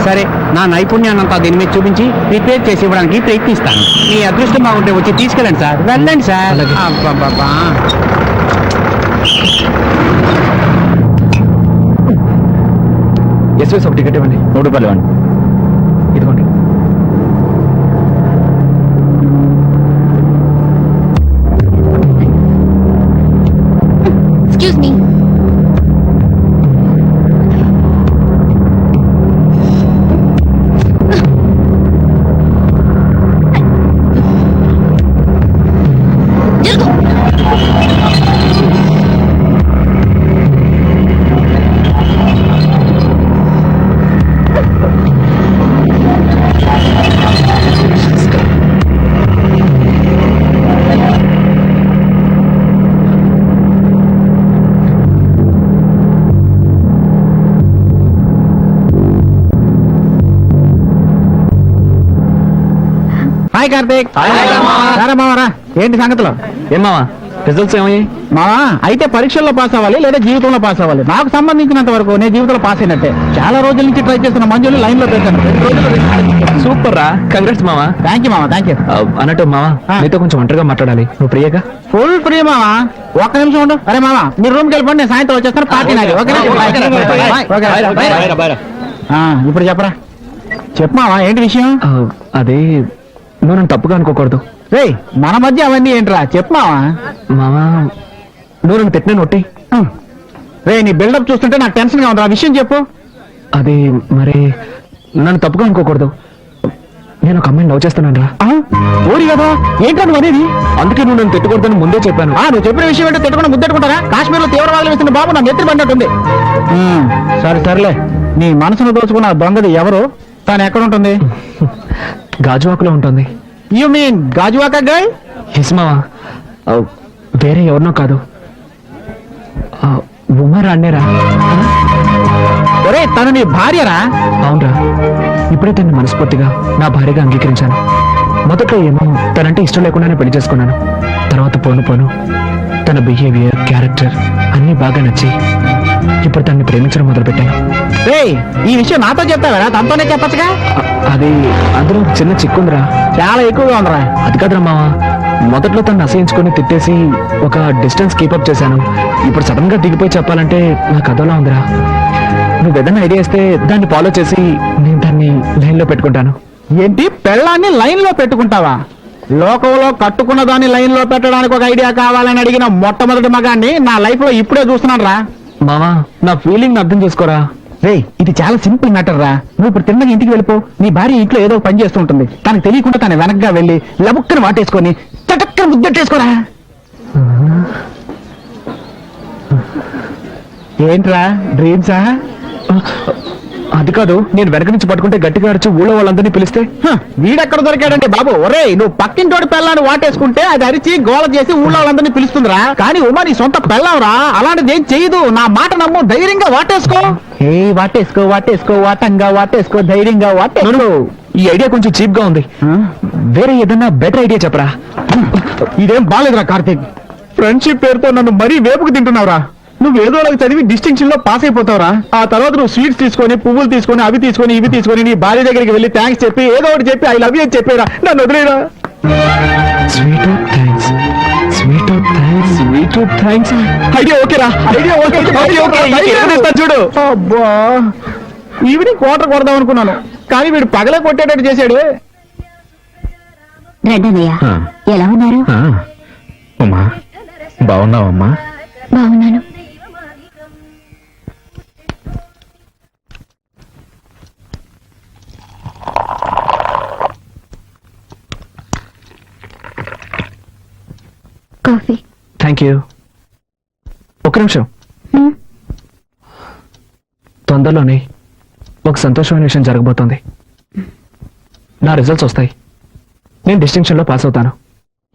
సరే, నా నైపుణ్యాన్నంతా దీని మీద చూపించి రిపేర్ చేసి ఇవ్వడానికి ప్రయత్నిస్తాను. మీ అదృష్టం బాగుంటే వచ్చి తీసుకెళ్ళండి సార్. వెళ్ళండి సార్. అలాగే. అబ్బబ్బబ్బా. ఎస్ఎస్ ఒక టికెట్ ఇవ్వండి. 3 రూపాయలు ఇవ్వండి. ఇదిగోండి. Excuse me. హాయ్ కార్తీక్. రారా మావరా, ఏంటి సంగతులు? ఏం మావా రిజల్ట్స్ ఏమయ్యాయి? మావా, అయితే పరీక్షల్లో పాస్ అవ్వాలి లేదా జీవితంలో పాస్ అవ్వాలి. నాకు సంబంధించినంత వరకు నేను జీవితంలో పాస్ అయినట్టే. చాలా రోజుల నుంచి ట్రై చేస్తున్న మంజులు లైన్ లో పెట్టాను. 2 రోజులు. సూపర్ రా, కంగ్రాట్స్ మావా. థ్యాంక్ యూ మావా, థ్యాంక్ యూ. అన్నట్టు మావా, ఆ. నీతో కొంచెం ఒంటరిగా మాట్లాడాలి. నువ్వు ప్రియాగా? ఫుల్ ఫ్రీ మావా. ఒక్క నిమిషం ఉండు. అరే మావా, మీరు రూమ్కి వెళ్ళిపోండి, నేను సాయంత్రం వచ్చేస్తాను. పార్టీ నాది. ఓకేనా? బాయ్. ఇప్పుడు చెప్పరా. చెప్పు మావా, ఏంటి విషయం? అదే, నువ్వు నన్ను తప్పుగా అనుకోకూడదు. రేయ్, మన మధ్య అవన్నీ ఏంట్రా, చెప్పు మావా. మావా, నువ్వు నన్ను పెట్టిన నొట్టి. రే, నీ బిల్డప్ చూస్తుంటే నాకు టెన్షన్ గా ఉంది. ఆ విషయం చెప్పు. అది మరి నన్ను తప్పుగా అనుకోకూడదు. నేను ఒక అమ్మాయిని లవ్ చేస్తున్నాను రా. ఓరి కదా, ఏంటో నువ్వు అనేది? అందుకే నువ్వు నన్ను తిట్టకూడదని ముందే చెప్పాను. నువ్వు చెప్పిన విషయం ఏంటో తిట్టకుండా ముద్దెట్టుకుంటారా? కాశ్మీర్ లో తీవ్రవాదులు వేసిన బాబు నా నెత్తి పడినట్టుంది. సరే సర్లే, నీ మనసును దోచుకున్న ఆ దొంగది ఎవరు? తాను ఎక్కడ ఉంటుంది? గాజువాకలో ఉంటుంది. You mean Gajuwaka girl? Yes మావా, వేరే ఎవరినో కాదు, ఉమర్ అన్నేరా. ఒరే, తను నీ భార్యరా? అవునరా, ఇప్పుడే తనని మనస్ఫూర్తిగా నా భార్యగా అంగీకరించాను. మొదట్లో ఏమో తనంటే ఇష్టం లేకుండానే పెళ్లి చేసుకున్నాను. తర్వాత పోను తన బిహేవియర్, క్యారెక్టర్ అన్నీ బాగా నచ్చి ఇప్పుడు తనని ప్రేమించడం మొదలుపెట్టాను. రేయ్, ఈ విషయం నాతో చెప్తావరా? తనతోనే చెప్పచ్చుగా. అది అందులో చిన్న చిక్కుందిరా. చాలా ఎక్కువగా ఉందిరా. అది కాదురా మావా, మొదట్లో తను అసహించుకొని తిట్టేసి ఒక డిస్టెన్స్ కీపప్ చేశాను. ఇప్పుడు సడన్ గా దిగిపోయి చెప్పాలంటే నాకు అదోలా ఉందిరా. నువ్వు ఏదైనా ఐడియా ఇస్తే దాన్ని ఫాలో చేసి నేను దాన్ని లైన్ లో పెట్టుకుంటాను. ఏంటి, పెళ్ళాన్ని లైన్ లో పెట్టుకుంటావా? లోకంలో కట్టుకున్న దాన్ని లైన్ లో పెట్టడానికి ఒక ఐడియా కావాలని అడిగిన మొట్టమొదటి మగాన్ని నా లైఫ్ లో ఇప్పుడే చూస్తున్నాను రా. మావా, నా ఫీలింగ్ అర్థం చేసుకోరా. రేయ్, ఇది చాలా సింపుల్ మ్యాటర్ రా. నువ్వు ఇప్పుడు తిన్నగా ఇంటికి వెళ్ళిపో. నీ భార్య ఇంట్లో ఏదో పని చేస్తూ ఉంటుంది. తనకు తెలియకుండా తన వెనక్గా వెళ్ళి లబుక్కని వాటేసుకొని చటక్కని ముద్దెట్టేసుకోరా. ఏంట్రా, డ్రీమ్సా? అది కాదు, నేను వెనక నుంచి పట్టుకుంటే గట్టిగా అరిచి ఊళ్ళో వాళ్ళందరినీ పిలిస్తే వీడెక్కడ దొరికాడంటే బాబు. ఒరేయ్, నువ్వు పక్కింటోడి పెళ్ళాన్ని వాటేసుకుంటే అది అరిచి గోల చేసి ఊళ్ళో వాళ్ళందరినీ పిలుస్తుందిరా. కానీ ఉమా నీ సొంత పెళ్ళావురా, అలాంటిది ఏం చేయదు. నా మాట నమ్ము, ధైర్యంగా వాటేసుకో. ఏ వాటేసుకో, వాటేసుకో, వాటంగా వాటేసుకో, ధైర్యంగా వాటేసుకో. ఈ ఐడియా కొంచెం చీప్ గా ఉంది. వేరే ఏదన్నా బెటర్ ఐడియా చెప్పరా. ఇదేం బాలేదురా కార్తీక్. ఫ్రెండ్షిప్ పేరుతో నన్ను మరీ వేపుకు తింటున్నావురా. నువ్వు ఏదో ఒకటి చదివి డిస్టింక్షన్ లో పాస్ అయిపోతావురా. ఆ తర్వాత నువ్వు స్వీట్స్ తీసుకొని, పువ్వులు తీసుకొని, అవి తీసుకొని, ఇవి తీసుకొని నీ భార్య దగ్గరికి వెళ్ళి థ్యాంక్స్ చెప్పి ఏదో ఒకటి చెప్పి ఐ లవ్ యూ అని చెప్పేరా. నన్ను వదిలేరా. Sweet thanks, sweet thanks, sweet thanks. Idea ఓకేరా, ఐడియా ఓకే, ఐడియా ఓకే. చూడు, అబ్బా, ఈవినింగ్ క్వార్టర్ కొడదాం అనుకున్నాను, కానీ వీడు పగలే కొట్టేటట్టు చేశాడు. రెడ్డనయ్య, ఎలా ఉన్నారు? ఉమా, బాగున్నావమ్మా? బాగున్నాను. కాఫీ. Thank you. ఒక్క నిమిషం. తొందరలోనే ఒక సంతోషమైన విషయం జరగబోతోంది. నా రిజల్ట్స్ వస్తాయి. నేను డిస్టింక్షన్ లో పాస్ అవుతాను.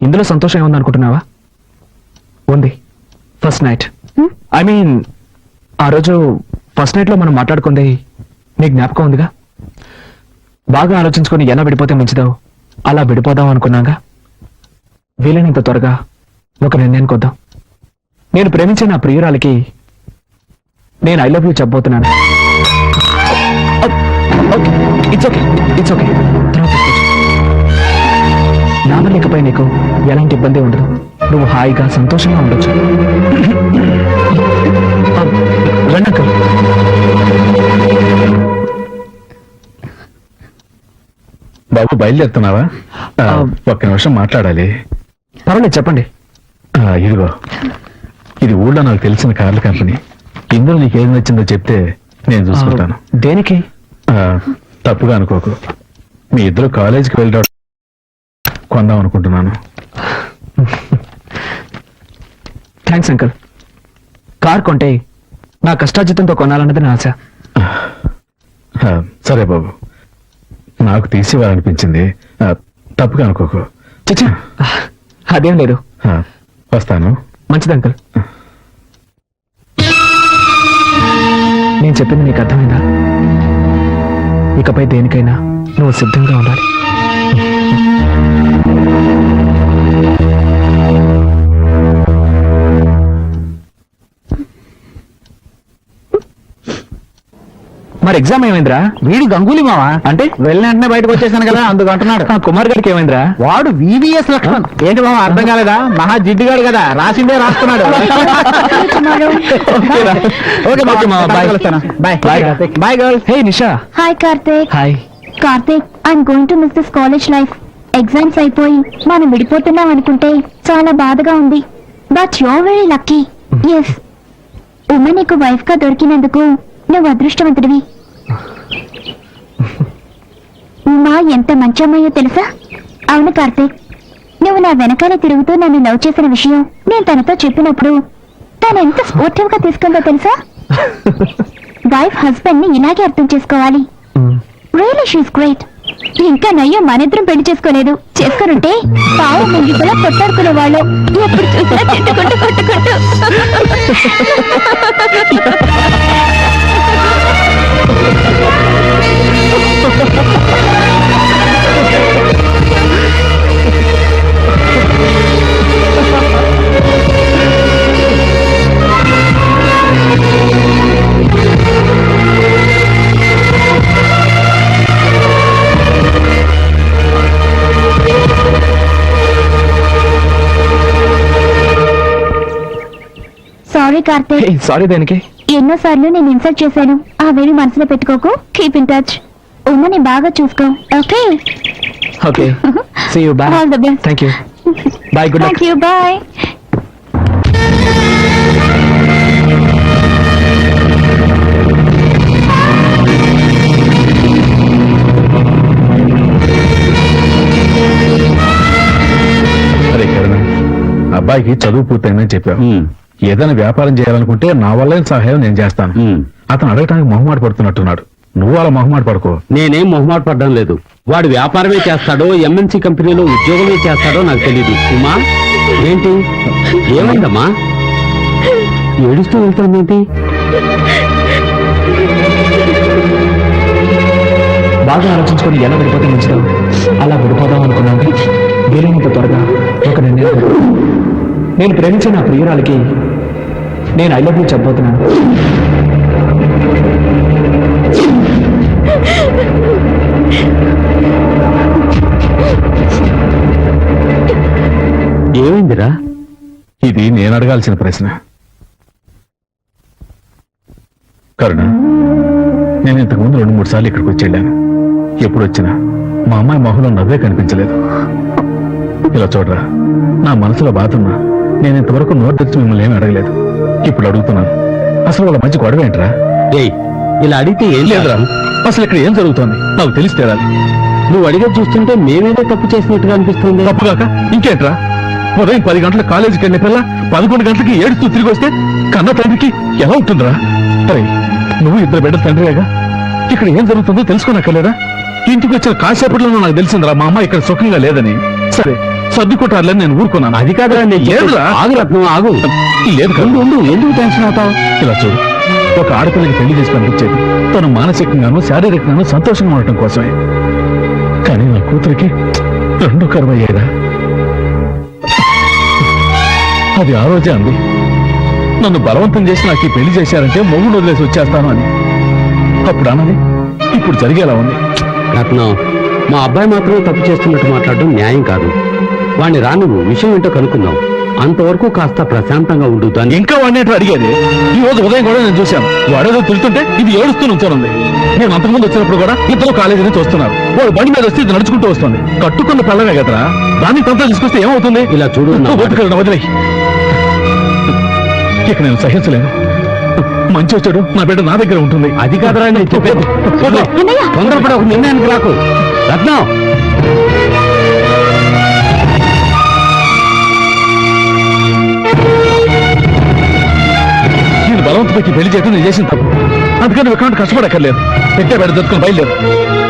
ఇందులో సంతోషం ఏముందనుకుంటున్నావా? ఉంది. ఫస్ట్ నైట్, ఐ మీన్ ఆ రోజు ఫస్ట్ నైట్ లో మనం మాట్లాడుకుంది నీ జ్ఞాపకం ఉందిగా? బాగా ఆలోచించుకొని ఎలా విడిపోతే మంచిదో అలా విడిపోదాం అనుకున్నాగా. వీలైనంత త్వరగా ఒక నిర్ణయానికి వద్దాం. నేను ప్రేమించే నా ప్రియురాలకి నేను ఐ లవ్ యూ చెప్పబోతున్నాను. It's okay, it's okay. నా వల్ల ఇకపై నీకు ఎలాంటి ఇబ్బంది ఉండదు. నువ్వు హాయిగా సంతోషంగా ఉండొచ్చు. రండి అంకుల్. బాబు బయలుదేరుతున్నావా? ఒక్క నిమిషం మాట్లాడాలి. పర్వాలేదు, చెప్పండి. ఇదిగో, ఇది ఊళ్ళో నాకు తెలిసిన కార్ల కంపెనీ. ఇందులో నీకు ఏది నచ్చిందో చెప్తే నేను చూసుకుంటాను. దేనికి? తప్పుగా అనుకోకు. మీ ఇద్దరు కాలేజీకి వెళ్ళడం కొందాం అనుకుంటున్నాను. Thanks uncle. కార్ కొంటే నా కష్టార్జితంతో కొనాలన్నది నా ఆశ. సరే బాబు, నాకు తీసివ్వాలనిపించింది. తప్పుగా అనుకోకు. చిచి, అదేం లేదు. వస్తాను. మంచిది అంకుల్. నేను చెప్పింది నీకు అర్థమైందా? ఇకపై దేనికైనా నువ్వు సిద్ధంగా ఉండాలి. మరి ఎగ్జామ్ ఏమైందిరా? వీడి గంగూలీ మావా అంటే వెళ్ళిన వెంటనే బయటకు వచ్చేసాను కదా, అందుకు అంటున్నాడు. ఆ కుమార్ గారికి ఏమైందిరా? వాడు వివిఎస్ లక్ష్మణ్. ఏంటి మావా, అర్థం కాలేదా? మహా జిడ్డుగాడు కదా, రాసిందే రాస్తున్నాడు. ఓకే మావా, bye. Bye bye girls. Hey Nisha. Hi Karthik. Hi. Karthik, I'm going to miss this college life. Exams అయిపోయి మనం విడిపోతున్నాం అనుకుంటే చాలా బాధగా ఉంది. But you're very lucky. Yes, Umma నీకు వైఫ్ గా దొరికినందుకు నువ్వు అదృష్టవంతుడివి. ఉమా ఎంత మంచి అమ్మాయో తెలుసా? అవును కార్తీక్, నువ్వు నా వెనకాల తిరుగుతూ నన్ను లవ్ చేసిన విషయం నేను తనతో చెప్పినప్పుడు తను ఎంత స్పోర్టివ్ గా తీసుకుందో తెలుసా? వైఫ్ హస్బెండ్ ని ఇలాగే అర్థం చేసుకోవాలి. Really she's great. ఇంకా నయ్యో మనిద్దరం పెళ్లి చేసుకోలేదు. చేసుకునుంటే పావు ముంగిసలా కొట్టాడుకునే వాళ్ళు. ఎప్పుడు చూసినా తిట్టుకుంటూ కొట్టుకుంటూ. సారీ కార్తీక్. సారీ దేనికి? ఎన్నోసార్లు నేను ఇన్సల్ట్ చేశాను. అవేవి మనసులో పెట్టుకోకు. Keep in touch. ఉమ్మని బాగా చూసుకో. Okay okay. See you. Bye. All the best. Thank you. Bye. Good luck. Thank you. Bye. అరే కరుణ, అబ్బాయికి చదువు పూర్తయిందని చెప్పావు. ఏదైనా వ్యాపారం చేయాలనుకుంటే నా వల్ల సహాయం నేను చేస్తాను. అతను అడగటానికి మొహమాట పడుతున్నట్టున్నాడు. నువ్వు అలా మొహమాట పడుకో. నేనేం మొహమాట పడ్డం లేదు. వాడు వ్యాపారమే చేస్తాడో ఎంఎన్సీ కంపెనీలో ఉద్యోగమే చేస్తాడో నాకు తెలీదు. ఉమా, ఏంటి ఏమైందమ్మా? ఏడుస్తూ వెళ్తామేంటి? బాగా ఆలోచించుకొని ఎలా విడిపోతే మంచిదో అలా విడిపోదాం అనుకున్నాను. వీలైనంత త్వరగా ఒక నిర్ణయం. నేను ప్రేమించే నా ప్రియురాలకి నేను ఐ లవ్ యూ చెప్పబోతున్నాను. ఏమైందిరా? ఇది నేను అడగాల్సిన ప్రశ్న. కరుణ, నేను ఇంతకు ముందు 2-3 సార్లు ఇక్కడికి వచ్చి వెళ్ళాను. ఎప్పుడు వచ్చినా మా అమ్మాయి మొహంలో నవ్వే కనిపించలేదు. ఇలా చూడరా, నా మనసులో బాధ ఉన్నా నేను ఇంతవరకు నోరు తెచ్చి మిమ్మల్ని ఏమీ అడగలేదు. ఇప్పుడు అడుగుతున్నాను, అసలు వాళ్ళ మంచి గొడవ ఏంట్రా? ఏయ్, ఇలా అడిగితే ఏం లేదురా, అసలు ఇక్కడ ఏం జరుగుతోంది నాకు తెలిసి తీరాలి. నువ్వు అడిగే చూస్తుంటే మేమేదో తప్పు చేసినట్టుగా అనిపిస్తుంది. తప్పుగాక ఇంకేంట్రా? ఉదయం 10 గంటల కాలేజీకి వెళ్ళే పిల్ల 11 గంటలకి ఏడుస్తూ తిరిగి వస్తే కన్న తండ్రికి ఎలా ఉంటుందిరా? సరే, నువ్వు 2 బిడ్డల తండ్రిగా ఇక్కడ ఏం జరుగుతుందో తెలుసుకోనక్కర్లేదా? ఇంటికి వచ్చిన కాసేపట్లో నాకు తెలిసిందిరా మా అమ్మ ఇక్కడ సుఖంగా లేదని. సరే, సర్దుకుంటారులేని నేను ఊరుకున్నాను. అది కాదురా, ఆగు రత్నం, ఆగు. లేదు ఉండు, ఉండు, ఎందుకు టెన్షన్ అవుతావు? ఇలా చూడు, ఒక ఆడపిల్లకి పెళ్లి చేసి పంపించేది తను మానసికంగాను శారీరకంగాను సంతోషంగా ఉండటం కోసమే. కానీ నా కూతురికి 2 కరువయ్యేదా? అది ఆ రోజే అంది, నన్ను బలవంతం చేసి నాకు ఈ పెళ్లి చేశారంటే మొగుడు వదిలేసి వచ్చేస్తాను అని. అప్పుడు అన్నది ఇప్పుడు జరిగేలా ఉంది. రత్నం, మా అబ్బాయి మాత్రమే తప్పు చేస్తున్నట్టు మాట్లాడడం న్యాయం కాదు. వాణ్ణి రా, నువ్వు విషయం ఏంటో కనుక్కుందాం. అంతవరకు కాస్త ప్రశాంతంగా ఉండు. దాన్ని ఇంకా వాడిని అడిగేది. ఈ రోజు ఉదయం కూడా నేను చూశాను. వాడేదో తిరుగుతుంటే ఇది ఏడుస్తూ నుంచోనుంది. నేను అంతకుముందు వచ్చినప్పుడు కూడా ఇద్దరు కాలేజీ నుంచి వస్తున్నారు. వాడు బండి మీద వస్తే ఇది నడుచుకుంటూ వస్తుంది. కట్టుకున్న పిల్లనే కదరా, దాన్ని తొందర తీసుకొస్తే ఏమవుతుంది? ఇలా చూడు, నా మాట- ఓపికలను వదిలేయ్. ఇక నేను సహించలేను. మంచి వచ్చాడు, నా బిడ్డ నా దగ్గర ఉంటుంది. అది కాదురా నేను చెప్పేది. తొందరపడి ఒక నిర్ణయానికి రాకు. రత్నం, నేను బలవంతపైకి పెళ్లి చేయడం నేను చేసిన తప్పు. అందుకని నువ్వు ఎక్కడ కష్టపడక్కర్లేదు. పెట్టే బయట దొరుకుని బయలుదేరు.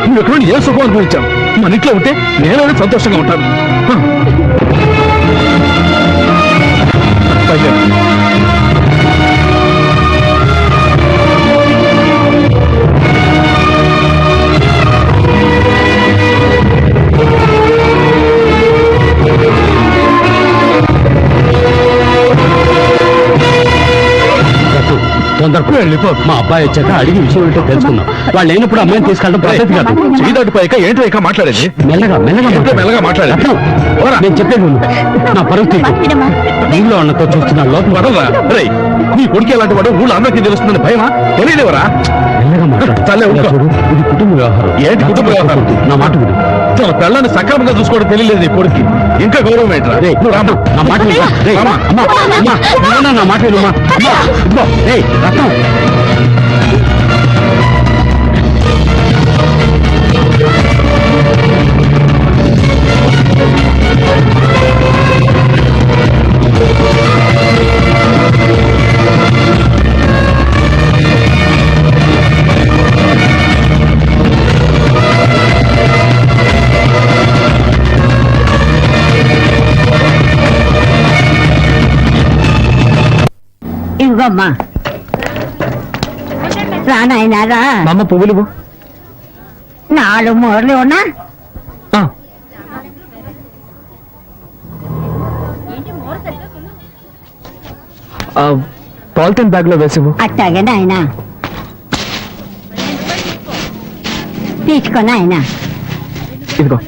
నువ్వు ఎక్కడ ఏ సుఖం అనుభవించావు. మన ఇంట్లో ఉంటే నేను సంతోషంగా ఉంటాను. బయలుదేరు. తొందరపడి వెళ్ళిపో. మా అబ్బాయి వచ్చాక అడిగి విషయం ఏంటో తెలుసుకుందాం. వాళ్ళు లేనప్పుడు అమ్మాయిని తీసుకెళ్ళడం పద్ధతి కాదు. చీదాటిపోయాక ఏంటో ఇక మాట్లాడేది. మెల్లగా మెల్లగా ఏంటో మెల్లగా మాట్లాడేది. రత్నం, ఓరా, నేను చెప్పేది విను. నా పరిస్థితి ఇంట్లో అన్నతో చూస్తున్నాను. లోపల వదలరా. రేయ్, నీ కొడుకు ఎలాంటి వాడు ఊళ్ళో అందరికీ తెలుస్తుందని భయమా? తెలియలేవరా? మెల్లగా మాట్లాడు. చల్లే ఇలా ఊరుకో. చూడు, ఇది కుటుంబ వ్యవహారం. ఏంటి కుటుంబ వ్యవహారం? నా మాట విను. తన పిల్లని సక్రమంగా చూసుకోవడం తెలియలేదు నీ కొడుక్కి. ఇంకా గౌరవం ఏంట్రా? రేయ్, నువ్వు రామ్మా. నా మాట విను. రేయ్, రామ్మా. అమ్మా, అమ్మా, నువ్వన్నా నా మాట వినుమా. అమ్మా, ఇదిగో, రేయ్, రత్నం. ఇదిగోమ్మా, రా నాయనా రా. మా అమ్మ పువ్వులు ఇవ్వు. 4 మూరలు ఉన్నా. ఆ. పాలిథిన్ బ్యాగ్ లో వేసివ్వు. అట్టాగే నాయనా, తీసుకో నాయనా. ఇదిగో